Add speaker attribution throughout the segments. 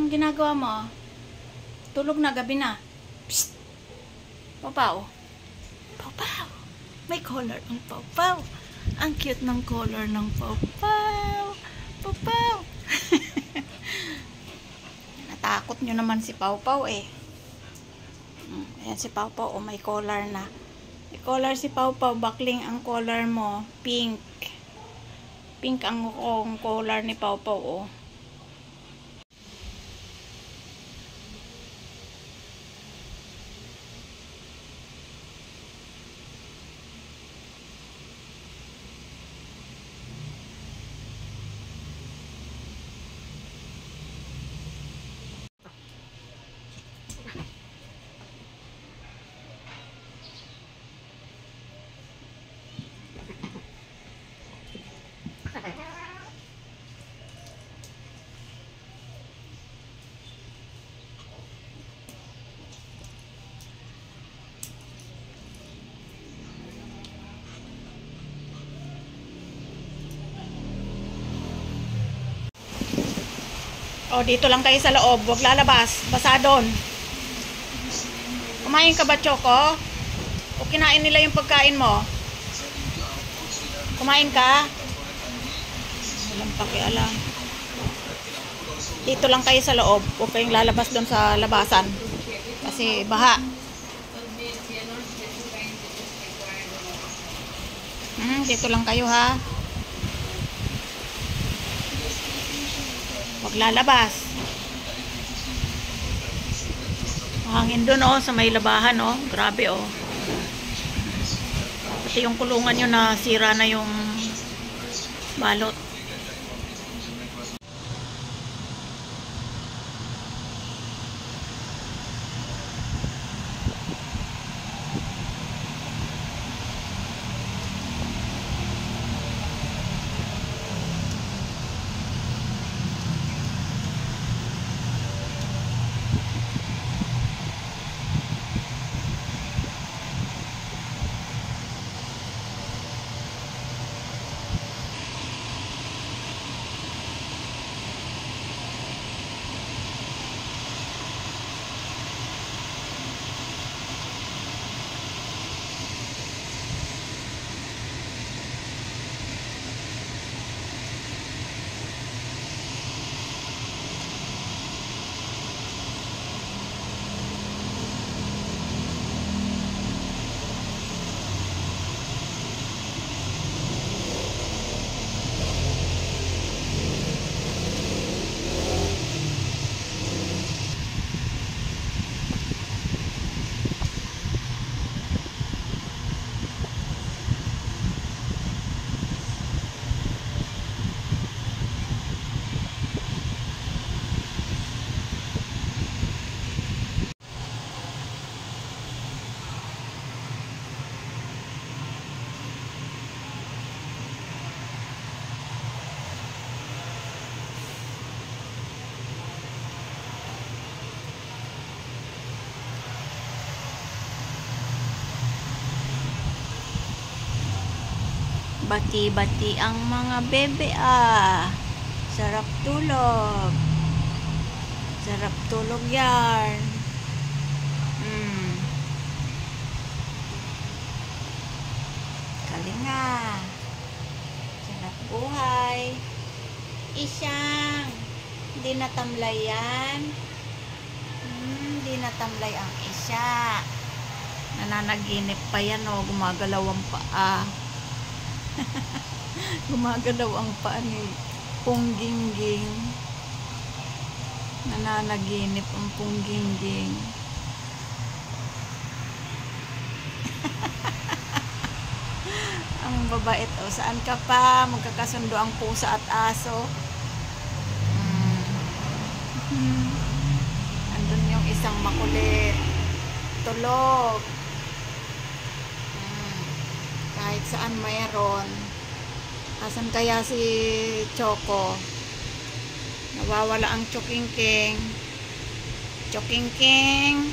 Speaker 1: Anong ginagawa mo? Tulog na, gabi na. Psst! Papaw. Papaw. May color ang papaw. Ang cute ng color ng papaw. Papaw. Natakot nyo naman si Pawpaw eh. Ayan si Pawpaw. Oh, may collar na. May collar si Pawpaw. Bakling ang collar mo. Pink. Pink ang collar ni Pawpaw. Oh. O, dito lang kayo sa loob. Huwag lalabas. Basa doon. Kumain ka ba, Choco? O kinain nila yung pagkain mo? Kumain ka? Walang pakialam. Dito lang kayo sa loob. Huwag kayong lalabas doon sa labasan. Kasi baha. Dito lang kayo, ha? Huwag lalabas. Hangin doon, oh, sa may labahan, oh. Grabe, oh. Pati yung kulungan nyo na sira na yung balot. Bati-bati ang mga bebe, ah. Sarap tulog. Sarap tulog yan. Kalinga. Sarap buhay. Isyang. Hindi natamlay yan. Hindi natamlay ang isya. Nananaginip pa yan, oh. Gumagalaw ang paa. Gumagalaw ang paa ni Punggingging. Nananaginip ang Punggingging. Ang babait, oh. Saan ka pa? Magkakasundo ang pusa at aso. Andun yung isang makulit. Tulog. Kahit saan mayroon. Asan kaya si Choco? Nawawala ang Chokingking. Chokingking.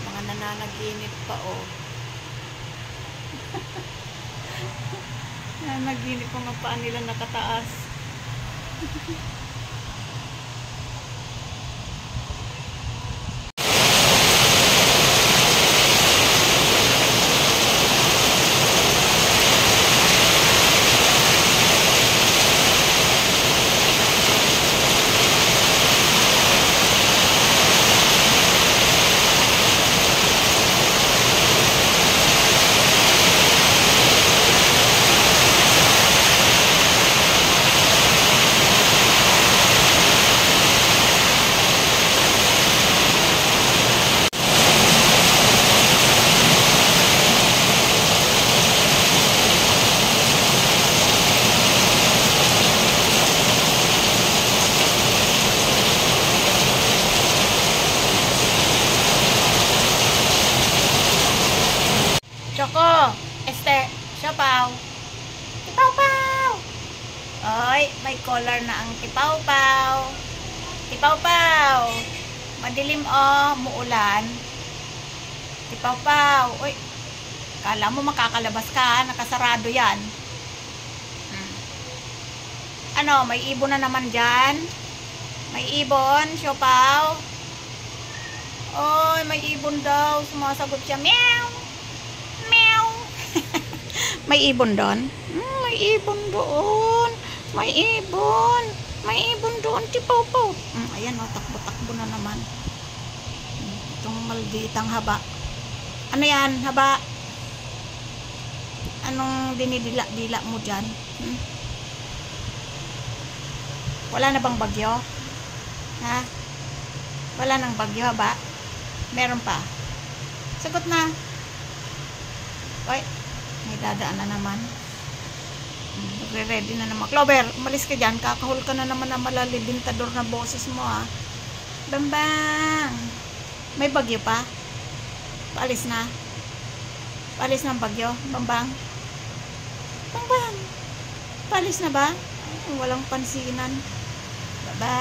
Speaker 1: Mga nananaginip pa, oh. Nananaginip pa nga paa nila nakataas. collar na ang tipawpaw. Tipawpaw. Madilim muulan. Tipawpaw. Uy, kala mo makakalabas ka, nakasarado yan. Ano, may ibon na naman dyan. May ibon, siopaw. Oy, may ibon daw. Sumasagot siya, meow. Meow. May ibon doon? May ibon doon. May ibon. May ibon doon, tipawpaw. Ayan, takbo-takbo na naman. Itong malditang haba. Ano yan, haba? Anong dinidila-dila mo dyan? Wala na bang bagyo? Ha? Wala nang bagyo, haba? Meron pa? Sagot na. Oy, may dadaan na naman. Nagre-ready na naman. Clover, umalis ka dyan. Kakahul ka na naman na malalibintador na boses mo, ha. Bambang. May bagyo pa? Paalis na. Paalis na ang bagyo. Bambang. Bambang. Paalis na ba? Ay, walang pansinan. Baba.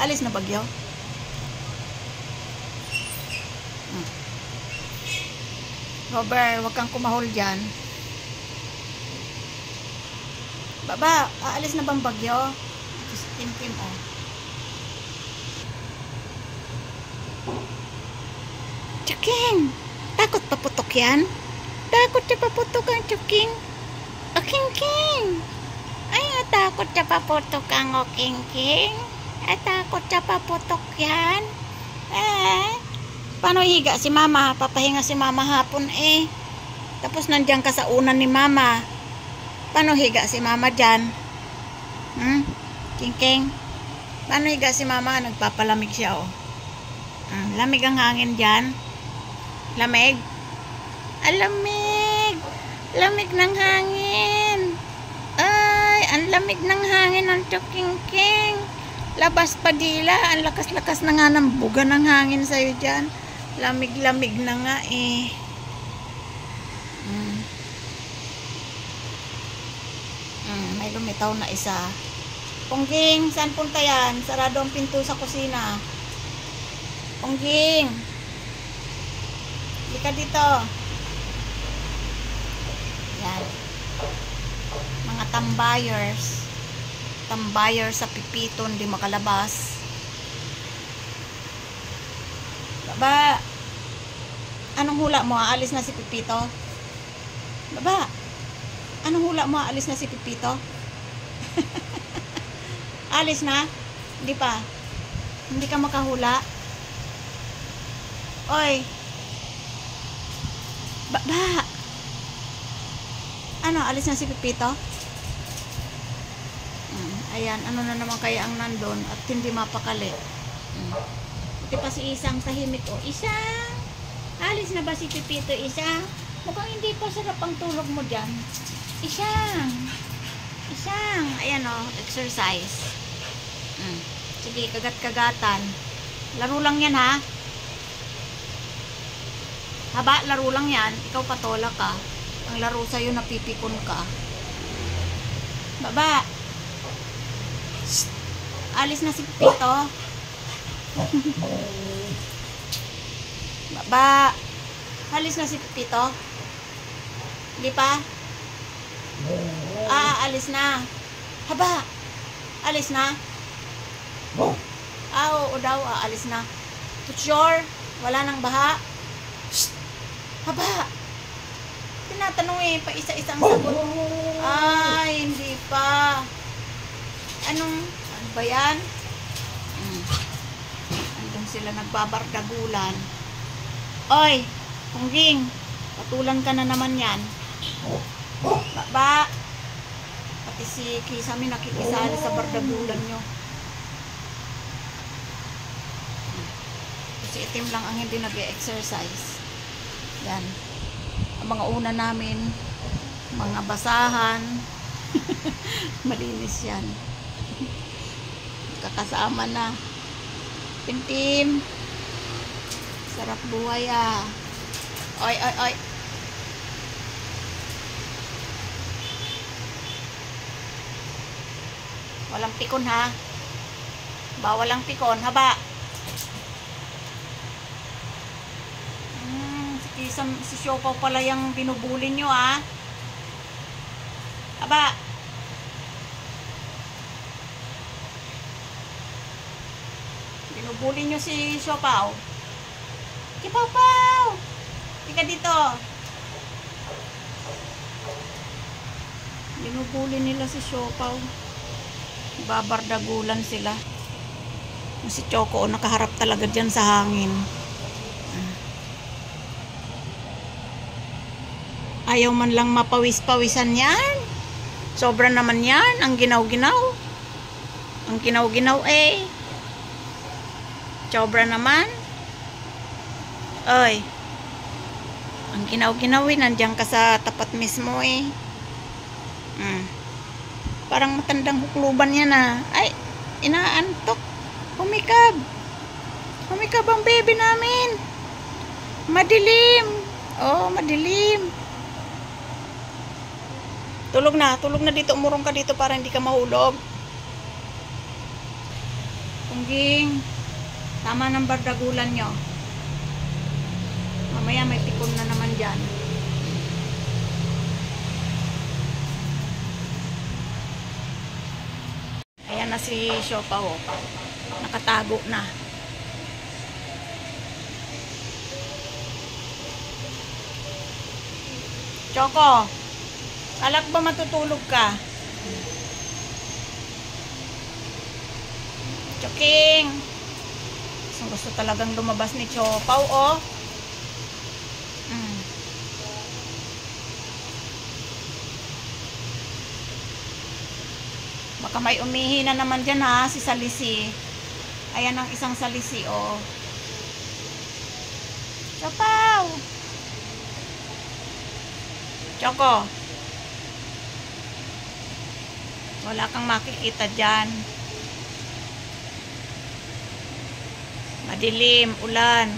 Speaker 1: Alis na bagyo. Robert, wag kang kumahol dyan. Baba, aalis na bang bagyo? Tim-tim, oh. Chuking! Takot paputok yan? Takot na paputok ang Chuking? O King-King! Ay, takot na paputok ang o King-King? Takot na paputok yan? Paano higa si mama? Papahinga si mama hapon eh. Tapos nandiyan ka sa unan ni mama. Paano higa si mama dyan? King-King? Paano higa si mama? Nagpapalamig siya, oh. Lamig ang hangin dyan. Lamig? Lamig! Lamig ng hangin. Ay, ang lamig ng hangin ng King-King. Labas pa dila. Ang lakas-lakas na nga ng buga ng hangin sa'yo dyan. Lamig-lamig na nga eh. May lumitaw na isa. Pongging, saan punta yan? Sarado ang pinto sa kusina. Pongging. Lika dito. Yan. Mga tambayers. Tambayers sa pipito, hindi makalabas. Baba. Anong hula mo? Aalis na si Pipito? Baba. Anong hula mo? Aalis na si Pipito? Alis na? Hindi pa. Hindi ka makahula? Oy. Baba. Ano? Alis na si Pipito? Ayan. Ano na naman kaya ang nandun at hindi mapakali? Buti pa si Isang tahimik. O, Isang! Alis na ba si Pipito, Isang? Mukhang hindi pa sarap ang tulog mo dyan. Isang! Isang! Ayan o, exercise. Sige, kagat-kagatan. Laro lang yan, ha? Haba, laro lang yan. Ikaw patola ka. Ang laro sa'yo, napipikon ka. Baba! Shhh! Alis na si Pipito. Baba. Alis na si Pipito. Hindi pa? Alis na. Haba. Alis na. Oo daw, alis na. To sure, wala nang baha. Shhh. Haba. Tinatanong eh, pa isa-isang sagot. Ay, hindi pa. Ano ba yan? Andun sila nagbabardagulan. Oy, Pongging, patulan ka na naman yan. Baba. Pati si Kisame nakikisali sa bardagulan nyo. Si Itim lang ang hindi nag-exercise. Yan. Ang mga una namin, mga basahan. Malinis yan. Kakasama na. Tim-tim. Sarap buhay ah. Oy, oy, oy. Walang pikon ha. Bawal ang pikon. Haba. Si Siopaw pala yung binubuli nyo ha. Haba. Binubuli nyo si Siopaw. Si Pawpaw! Tika dito. Binubuli nila si Siopaw. Babardagulan sila. Si Choco nakaharap talaga dyan sa hangin. Ayaw man lang mapawis-pawisan yan. Sobra naman yan. Ang ginaw-ginaw. Ang ginaw-ginaw eh. Sobra naman. Oy. Ang ginaw-ginaw eh. Nandiyan ka sa tapat mismo eh. Parang matandang hukluban yan ah. Ay, inaantok. Humikab. Humikab ang baby namin. Madilim. Oh, madilim. Tulog na dito. Umurong ka dito para hindi ka mahulog. Pungging. Tama ng bardagulan nyo. Mamaya may pikon na naman dyan. Ayan na si Siopaw. Nakatago na. Choco. Alak ba matutulog ka? Choking! Gusto talagang lumabas ni Siopaw, oh. Baka may umihi na naman dyan, ha, si Salisi. Ayan ang isang Salisi, oh. Siopaw! Choco. Wala kang makikita dyan. Madilim, ulan.